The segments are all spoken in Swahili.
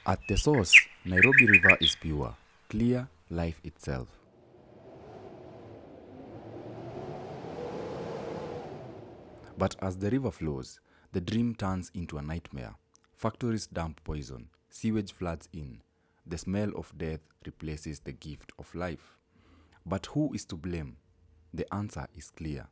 At the source, Nairobi River is pure, clear life itself. But as the river flows, the dream turns into a nightmare. Factories dump poison, sewage floods in. The smell of death replaces the gift of life. But who is to blame? The answer is clear.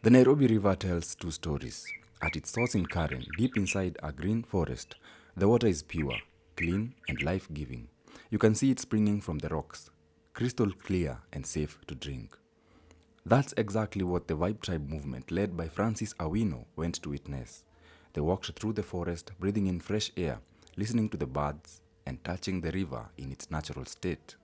The Nairobi River tells two stories. At its source in Karen, deep inside a green forest, the water is pure, clean, and life-giving. You can see it springing from the rocks, crystal clear and safe to drink. That's exactly what the Vibe Tribe movement, led by Francis Awino, went to witness. They walked through the forest, breathing in fresh air, listening to the birds, and touching the river in its natural state.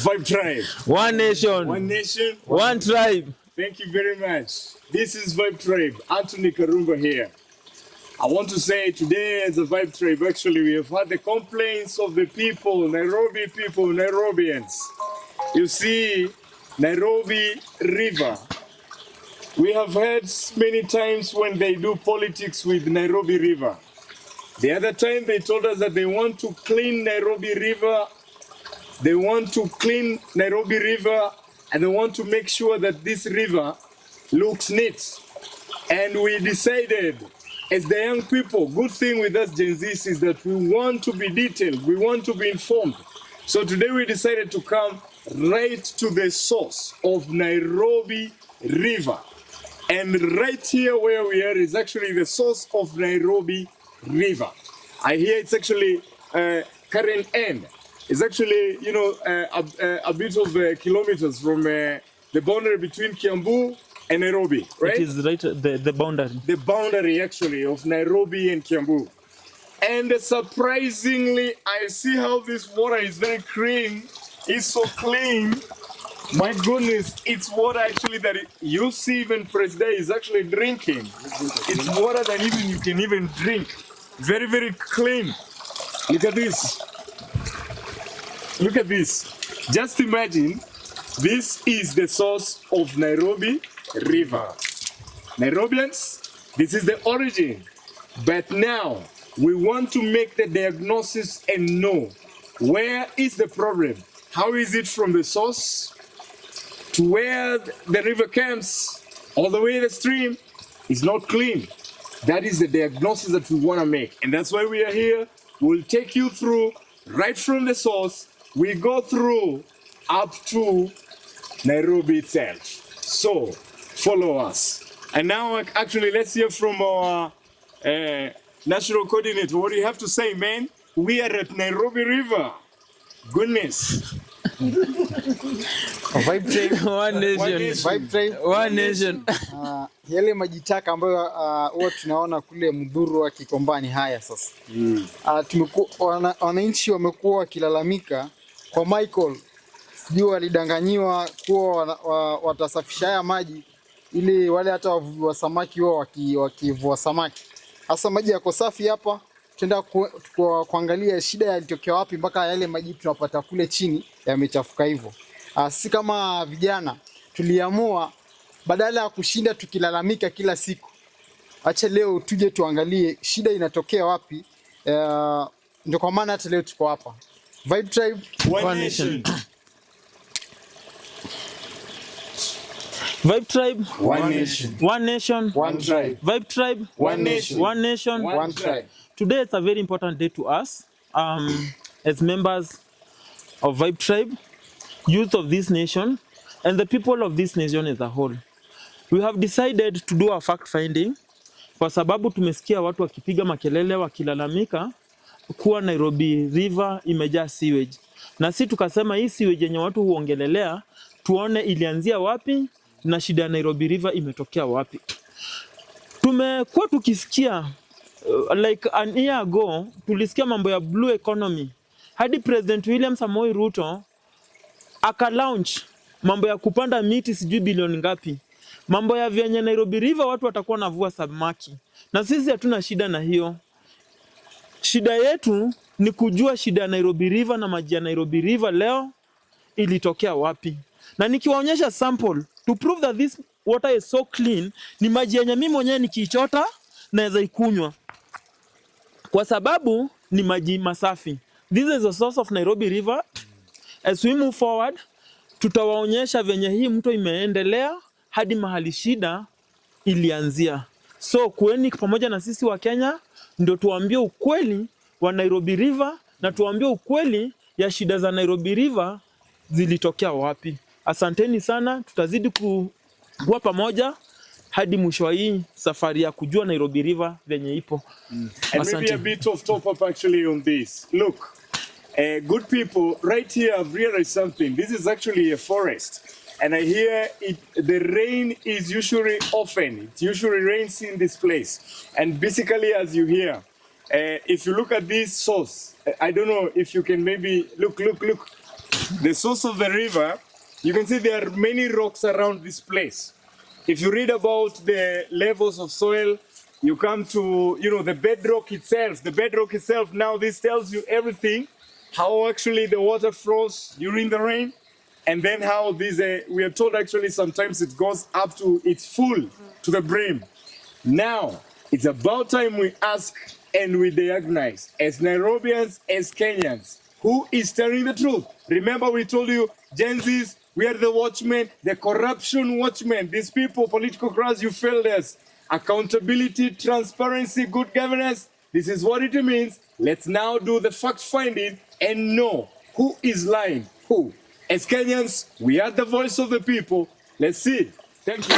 Vibe Tribe. One nation. One nation. One tribe. Thank you very much. This is Vibe Tribe. Anthony Karumba here. I want to say today as a Vibe Tribe, actually, we have had the complaints of the people, Nairobi people, Nairobians. You see, Nairobi River. We have heard many times when they do politics with Nairobi River. The other time they told us that they want to clean Nairobi River. They want to clean Nairobi River and they want to make sure that this river looks neat. And we decided, as the young people, good thing with us Genz'S is that we want to be detailed, we want to be informed. So today we decided to come right to the source of Nairobi River. And right here where we are is actually the source of Nairobi River. I hear it's actually Karen End. It's actually, a bit of kilometers from the boundary between Kiambu and Nairobi, right? It is right, the boundary. The boundary, actually, of Nairobi and Kiambu. And surprisingly, I see how this water is very clean. It's so clean. My goodness, it's water actually that you see even President is actually drinking. It's water that even you can even drink. Very, very clean. Look at this. Look at this. Just imagine, this is the source of Nairobi River. Nairobians, this is the origin. But now, we want to make the diagnosis and know where is the problem. How is it from the source to where the river comes, all the way the stream is not clean. That is the diagnosis that we want to make. And that's why we are here. We'll take you through right from the source. We go through up to Nairobi itself. So follow us. And now actually let's hear from our national coordinator. What do you have to say, man? We are at Nairobi River. Goodness. Vibe Tribe. One nation. Vibe Tribe. One nation. Yale majitaka ambayo huwa tunaona kule Mdhuru wa Kikombani haya sasa. Wananchi wamekuwa wakilalamika kwa Michael, sijui walidanganyiwa kuwa watasafisha haya maji ili wale hata wavuvi wa samaki wao wakivua samaki. Hasa maji yako safi hapa, tutaenda kuangalia shida yalitokea wapi mpaka yale maji tunapata kule chini yamechafuka hivyo. Sisi kama vijana tuliamua badala ya kushinda tukilalamika kila siku, acha leo tuje tuangalie shida inatokea wapi. Ndio kwa maana hata leo tuko hapa. Vibe Tribe, One nation. Vibe Tribe, One nation. one nation. one tribe. Vibe Tribe, One nation. one nation. One tribe. Today is a very important day to us as members of Vibe Tribe, youth of this nation, and the people of this nation as a whole. We have decided to do a fact finding kwa sababu tumesikia watu wakipiga makelele wakilalamika kuwa Nairobi River imejaa sewage. Na sisi tukasema hii sewage yenye watu huongelelea tuone ilianzia wapi na shida ya Nairobi River imetokea wapi. Tumekuwa tukisikia like an year ago tulisikia mambo ya blue economy. Hadi President William Samoei Ruto aka launch mambo ya kupanda miti sijui bilioni ngapi. Mambo ya vyenye Nairobi River watu watakuwa navua samaki. Na sisi hatuna shida na hiyo. Shida yetu ni kujua shida ya Nairobi River na maji ya Nairobi River leo ilitokea wapi. Na nikiwaonyesha sample to prove that this water is so clean, ni maji yenye mimi mwenyewe nikiichota naweza ikunywa. Kwa sababu ni maji masafi. This is the source of Nairobi River. As we move forward, tutawaonyesha venye hii mto imeendelea hadi mahali shida ilianzia. So kueni pamoja na sisi wa Kenya ndio tuambie ukweli wa Nairobi River na tuambie ukweli ya shida za Nairobi River zilitokea wapi. Asanteni sana, tutazidi kuwa pamoja hadi mwisho wa hii safari ya kujua Nairobi River venye ipo. And maybe a bit of top up actually on this. Look, good people, right here I've realized something. This is actually a forest. And I hear the rain is usually often. It usually rains in this place. And basically, as you hear, if you look at this source, I don't know if you can maybe look. The source of the river, you can see there are many rocks around this place. If you read about the levels of soil, you come to, the bedrock itself. The bedrock itself, now this tells you everything, how actually the water flows during the rain. And then how this, we are told actually sometimes it goes up to its full, to the brim. Now, it's about time we ask and we diagnose, as Nairobians, as Kenyans, who is telling the truth. Remember we told you, Genz'S, we are the watchmen, the corruption watchmen. These people, political class, you failed us. Accountability, transparency, good governance. This is what it means. Let's now do the fact finding and know who is lying, who. As Kenyans, we are the voice of the people. Let's see. Thank you.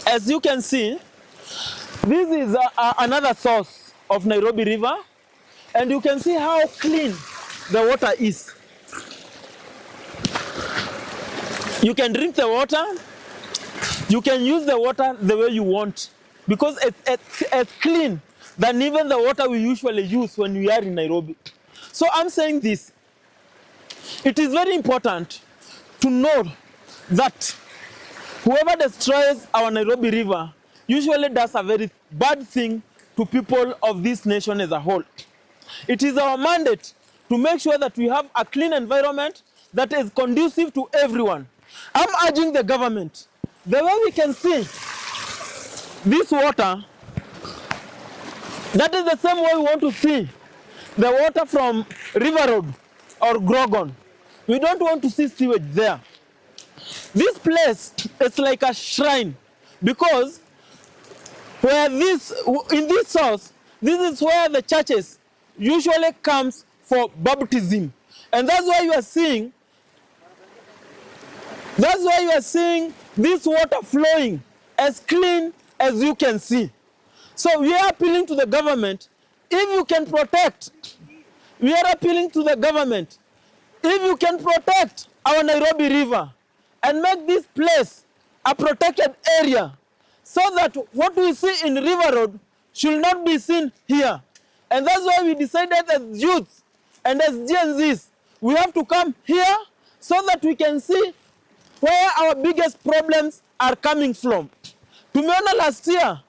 As you can see, this is another source of Nairobi River, and you can see how clean the water is. You can drink the water, you can use the water the way you want, because it's clean than even the water we usually use when we are in Nairobi. So I'm saying this, it is very important to know that whoever destroys our Nairobi River usually does a very bad thing to people of this nation as a whole. It is our mandate to make sure that we have a clean environment that is conducive to everyone. I'm urging the government, the way we can see this water, that is the same way we want to see the water from River Road or Grogon. We don't want to see sewage there. This place is like a shrine, because in this source, this is where the churches usually comes for baptism. And that's why you are seeing this water flowing as clean as you can see. So we are appealing to the government, if you can protect, our Nairobi River and make this place a protected area, so that what we see in River Road should not be seen here. And that's why we decided as youth and as Genz'S, we have to come here so that we can see where our biggest problems are coming from. Tumeona last year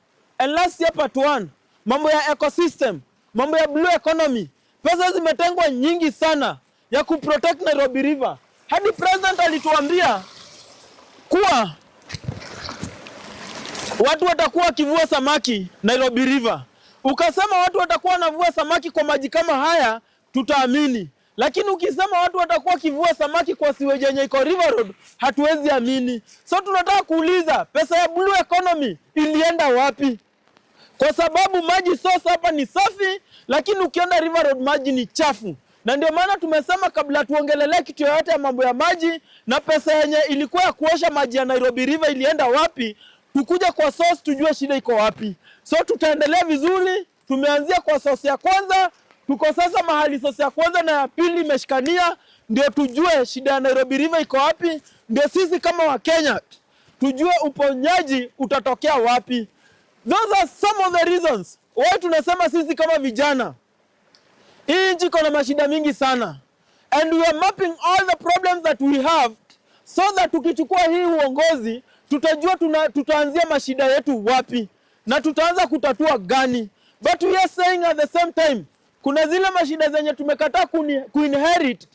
part 1, mambo ya ecosystem, mambo ya blue economy, pesa zimetengwa nyingi sana ya kuprotect Nairobi River. Hadi president alituambia kuwa watu watakuwa wakivua samaki Nairobi River. Ukasema watu watakuwa wanavua samaki kwa maji kama haya, tutaamini. Lakini ukisema watu watakuwa wakivua samaki kwa siweji yenye iko River Road, hatuwezi amini. So tunataka kuuliza, pesa ya blue economy ilienda wapi? Kwa sababu maji source hapa ni safi, lakini ukienda River Road maji ni chafu. Na ndio maana tumesema kabla tuongelelee kitu yoyote ya mambo ya maji na pesa yenye ilikuwa ya kuosha maji ya Nairobi River ilienda wapi, tukuja kwa source tujue shida iko wapi. So tutaendelea vizuri, tumeanzia kwa source ya kwanza, tuko sasa mahali source ya kwanza na ya pili imeshikania, ndio tujue shida ya Nairobi River iko wapi, ndio sisi kama Wakenya tujue uponyaji utatokea wapi. Those are some of the reasons why tunasema sisi kama vijana, hii nchi iko na mashida mingi sana, and we are mapping all the problems that we have, so that tukichukua hii uongozi tutajua tutaanzia mashida yetu wapi na tutaanza kutatua gani. But we are saying at the same time, kuna zile mashida zenye tumekataa kuinherit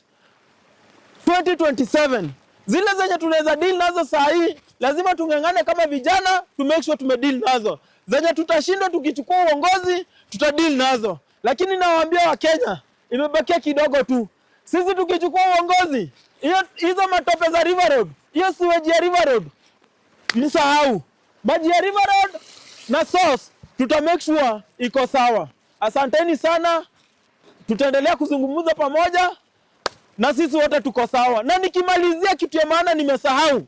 2027, zile zenye tunaweza deal nazo saa hii, lazima tungangane kama vijana to make sure tumedeal nazo. Zenye tutashindwa tukichukua uongozi, tutadeal nazo. Lakini nawaambia Wakenya, imebakia kidogo tu. Sisi tukichukua uongozi, hizo matope za River Road, hiyo sewage ya River Road, msahau. Maji ya River Road na source tuta make sure iko sawa. Asanteni sana. Tutaendelea kuzungumza pamoja na sisi wote tuko sawa. Na nikimalizia kitu ya maana nimesahau.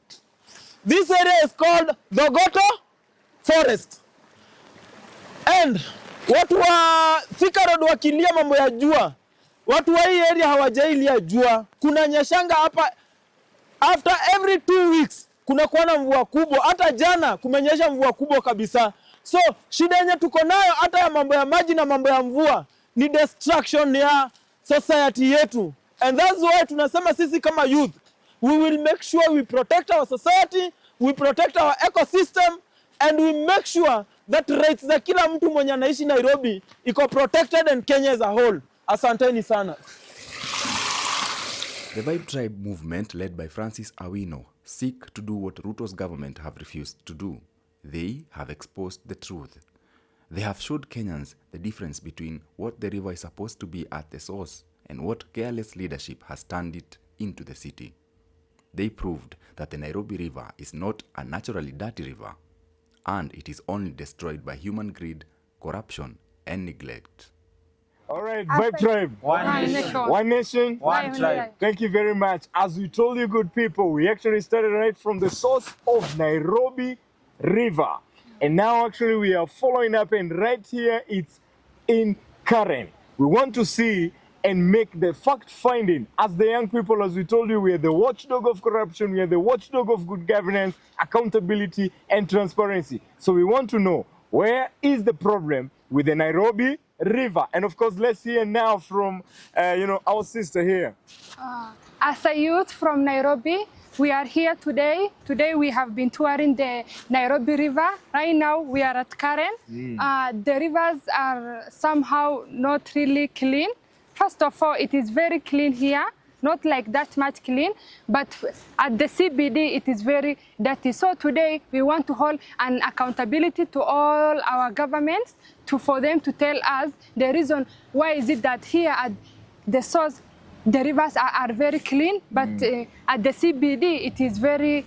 This area is called the Goto Forest. And watu wa Thika Road wakilia mambo ya jua, watu wa hii area hawajailia jua. Kuna nyeshanga hapa after every 2 weeks kuna kuwa na mvua kubwa. Hata jana kumenyesha mvua kubwa kabisa. So shida yenye tuko nayo hata ya mambo ya maji na mambo ya mvua ni destruction ya society yetu. And that's why tunasema sisi kama youth, we will make sure we protect our society, we protect our ecosystem, and we make sure that rights za kila mtu mwenye anaishi Nairobi iko protected and Kenya as a whole. Asanteni sana. The Vibe Tribe movement, led by Francis Awino, seek to do what Ruto's government have refused to do. They have exposed the truth. They have showed Kenyans the difference between what the river is supposed to be at the source and what careless leadership has turned it into the city. They proved that the Nairobi River is not a naturally dirty river, and it is only destroyed by human greed, corruption, and neglect. All right, Vibe Tribe. One nation. One nation. One tribe. Thank you very much. As we told you, good people, we actually started right from the source of Nairobi River. And now actually we are following up, and right here it's in Karen. We want to see and make the fact finding. As the young people, as we told you, we are the watchdog of corruption, we are the watchdog of good governance, accountability, and transparency. So we want to know, where is the problem with the Nairobi River? And of course, let's hear now from our sister here. As a youth from Nairobi, we are here today. Today we have been touring the Nairobi River. Right now we are at Karen. The rivers are somehow not really clean. First of all, it is very clean here, not like that much clean, but at the CBD it is very dirty. So today we want to hold an accountability to all our governments for them to tell us the reason why is it that here at the source the rivers are very clean, but at the CBD it is very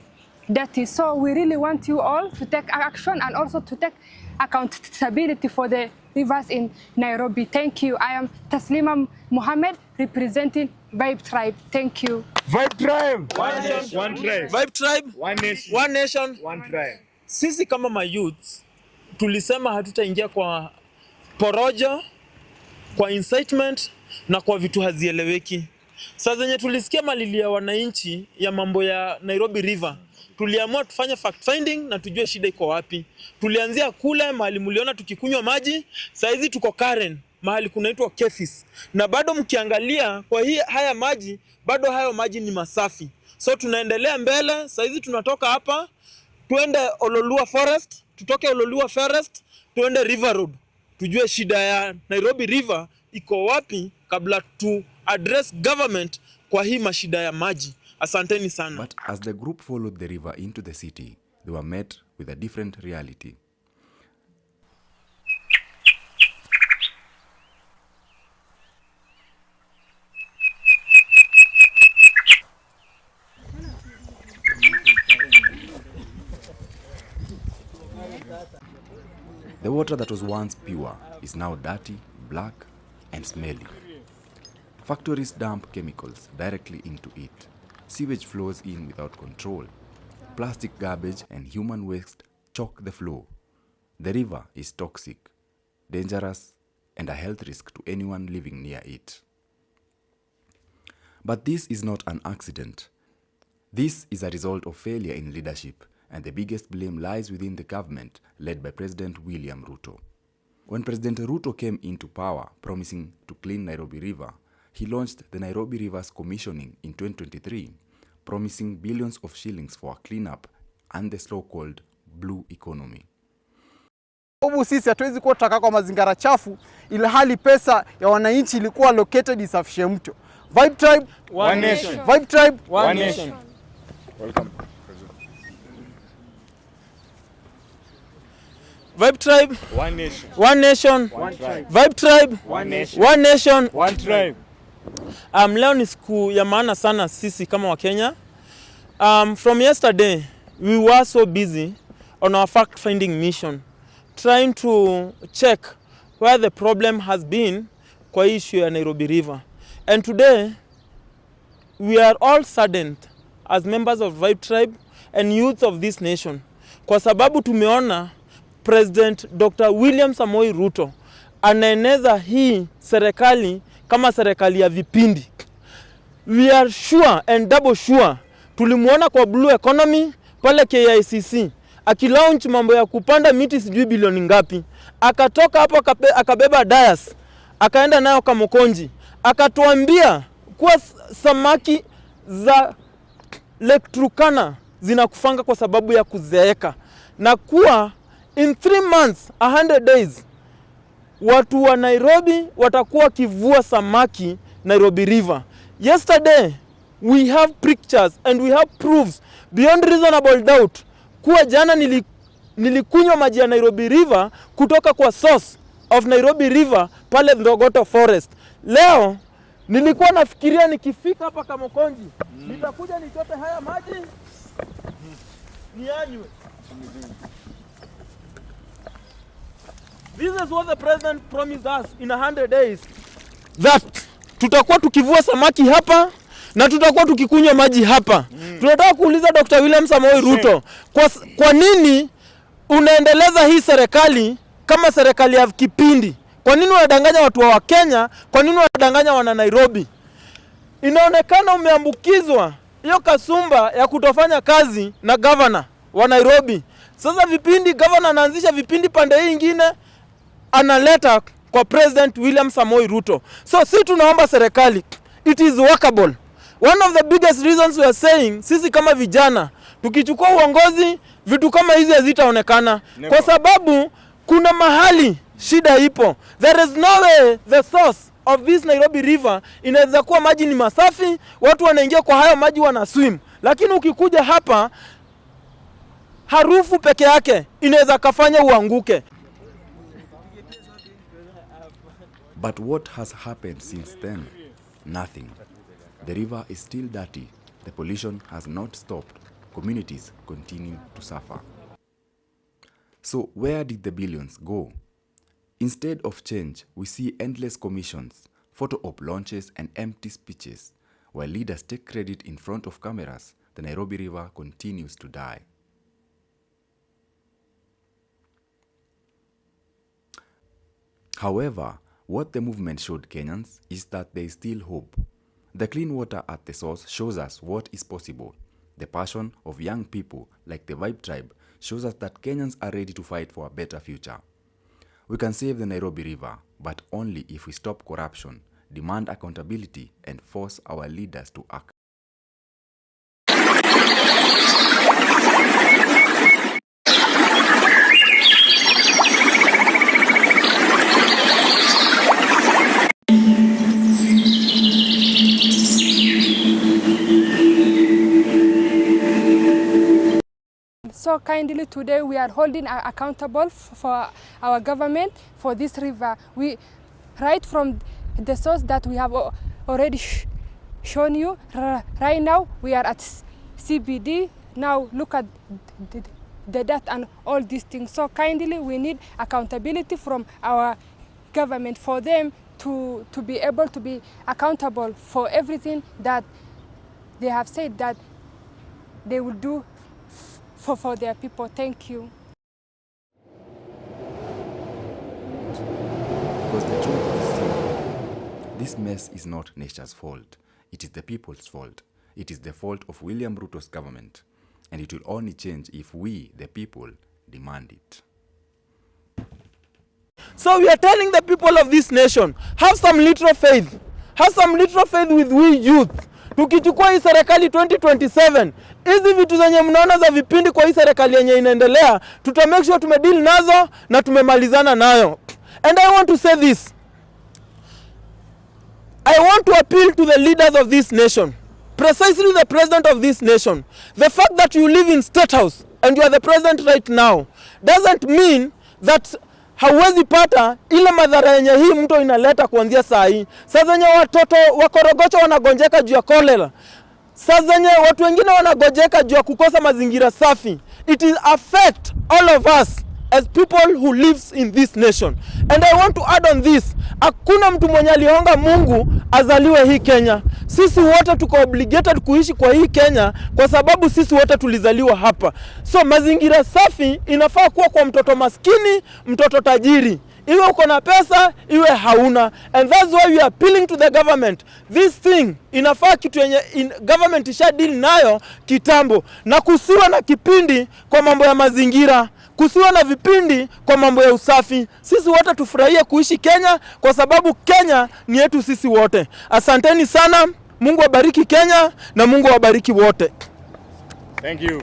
dirty. So we really want you all to take action and also to take accountability for the rivers in Nairobi. Thank you. I am Taslima Mohammed, representing Vibe Tribe. Thank you. Vibe Tribe. One nation. One tribe. Vibe Tribe. One nation. One nation. One tribe. Sisi kama mayouth tulisema hatutaingia kwa porojo, kwa incitement na kwa vitu hazieleweki. Sasa zenye tulisikia malili ya wananchi ya mambo ya Nairobi River, tuliamua tufanye fact finding na tujue shida iko wapi. Tulianzia kule mahali mliona tukikunywa maji, sasa hizi tuko Karen, mahali kunaitwa Kefis. Na bado mkiangalia kwa haya maji, bado hayo maji ni masafi. So tunaendelea mbele, sasa hizi tunatoka hapa, tuende Ololua Forest, tutoke Ololua Forest, tuende River Road. Tujue shida ya Nairobi River iko wapi kabla tu address government kwa hii mashida ya maji. Asanteni sana. But as the group followed the river into the city, they were met with a different reality. The water that was once pure is now dirty, black, and smelly. Factories dump chemicals directly into it. Sewage flows in without control. Plastic garbage and human waste choke the flow. The river is toxic, dangerous, and a health risk to anyone living near it. But this is not an accident. This is a result of failure in leadership, and the biggest blame lies within the government led by President William Ruto. When President Ruto came into power, promising to clean Nairobi River, he launched the Nairobi Rivers Commissioning in 2023, promising billions of shillings for a cleanup and the so-called blue economy. Sisi hatuwezi kuwa tutaka kwa mazingira chafu ila hali pesa ya wananchi ilikuwa located isafishe mto. Vibe Tribe, One nation. Vibe Tribe, One nation. Welcome. Vibe Tribe. One nation. One nation. One tribe. Vibe Tribe. One nation. One nation. One tribe. Leo ni siku ya maana sana sisi kama wa Kenya. From yesterday, we were so busy on our fact-finding mission, trying to check where the problem has been kwa issue ya Nairobi River. And today, we are all saddened as members of Vibe Tribe and youth of this nation. Kwa sababu tumeona President Dr. William Samoei Ruto anaeneza hii serikali kama serikali ya vipindi. We are sure and double sure tulimuona kwa blue economy pale KICC akilaunch mambo ya kupanda miti sijui bilioni ngapi. Akatoka hapo akabeba dayas, akaenda nayo Kamukonji, akatuambia kuwa samaki za Lake Turkana zinakufanga kwa sababu ya kuzeeka, na kuwa in 3 months 100 days watu wa Nairobi watakuwa kivua samaki Nairobi River. Yesterday we have pictures and we have proofs beyond reasonable doubt kuwa jana nilikunywa maji ya Nairobi River kutoka kwa source of Nairobi River pale Ndogoto Forest. Leo nilikuwa nafikiria nikifika hapa Kamukonji nitakuja nichote haya maji nianywe. This is what the president promised us in 100 days, that tutakuwa tukivua samaki hapa na tutakuwa tukikunywa maji hapa. Tunataka kuuliza Dr. William Samoei Ruto, kwa nini unaendeleza hii serikali kama serikali ya kipindi? Kwa nini unadanganya watu wa Kenya? Kwa nini unadanganya wana Nairobi? Inaonekana umeambukizwa hiyo kasumba ya kutofanya kazi na governor wa Nairobi. Sasa vipindi governor anaanzisha vipindi pande hii nyingine analeta kwa President William Samoei Ruto. So sisi tunaomba serikali, it is workable. One of the biggest reasons we are saying, sisi kama vijana tukichukua uongozi vitu kama hizi hazitaonekana, kwa sababu kuna mahali shida ipo. There is no way the source of this Nairobi River inaweza kuwa maji ni masafi, watu wanaingia kwa hayo maji wana swim. Lakini ukikuja hapa harufu peke yake inaweza kafanya uanguke. But what has happened since then? Nothing. The river is still dirty. The pollution has not stopped. Communities continue to suffer. So where did the billions go? Instead of change, we see endless commissions, photo op launches and empty speeches. While leaders take credit in front of cameras, the Nairobi River continues to die. However, what the movement showed Kenyans is that there is still hope. The clean water at the source shows us what is possible. The passion of young people like the Vibe Tribe shows us that Kenyans are ready to fight for a better future. We can save the Nairobi River, but only if we stop corruption, demand accountability, and force our leaders to act. So kindly today we are holding accountable for our government for this river. We right from the source that we have already shown you. Right now we are at CBD. Now look at the death and all these things. So kindly we need accountability from our government for them to be able to be accountable for everything that they have said that they will do for their people. Thank you. Because the truth is simple. This mess is not nature's fault. It is the people's fault. It is the fault of William Ruto's government. And it will only change if we, the people, demand it. So we are telling the people of this nation, have some little faith. Have some little faith with we youth. Tukichukua hii serikali 2027, hizi vitu zenye mnaona za vipindi kwa hii serikali yenye inaendelea, tuta make sure tumedeal nazo na tumemalizana nayo. And I want to say this. I want to appeal to the leaders of this nation, precisely the president of this nation. The fact that you live in State House and you are the president right now doesn't mean that hauwezi pata ile madhara yenye hii mto inaleta kuanzia saa hii. Saa zenye watoto wa Korogocho wanagonjeka juu ya cholera. Saa zenye watu wengine wanagojeka juu ya kukosa mazingira safi. It will affect all of us as people who lives in this nation. And I want to add on this. Hakuna mtu mwenye alihonga Mungu azaliwe hii Kenya. Sisi wote tuko obligated kuishi kwa hii Kenya kwa sababu sisi wote tulizaliwa hapa. So mazingira safi inafaa kuwa kwa mtoto maskini, mtoto tajiri. Iwe uko na pesa, iwe hauna. And that's why we are appealing to the government. This thing inafaa kitu yenye government isha deal nayo kitambo. Na kusiwa na kipindi kwa mambo ya mazingira. Kusiwa na vipindi kwa mambo ya usafi. Sisi wote tufurahie kuishi Kenya kwa sababu Kenya ni yetu sisi wote. Asanteni sana. Mungu abariki Kenya na Mungu awabariki wote. Thank you.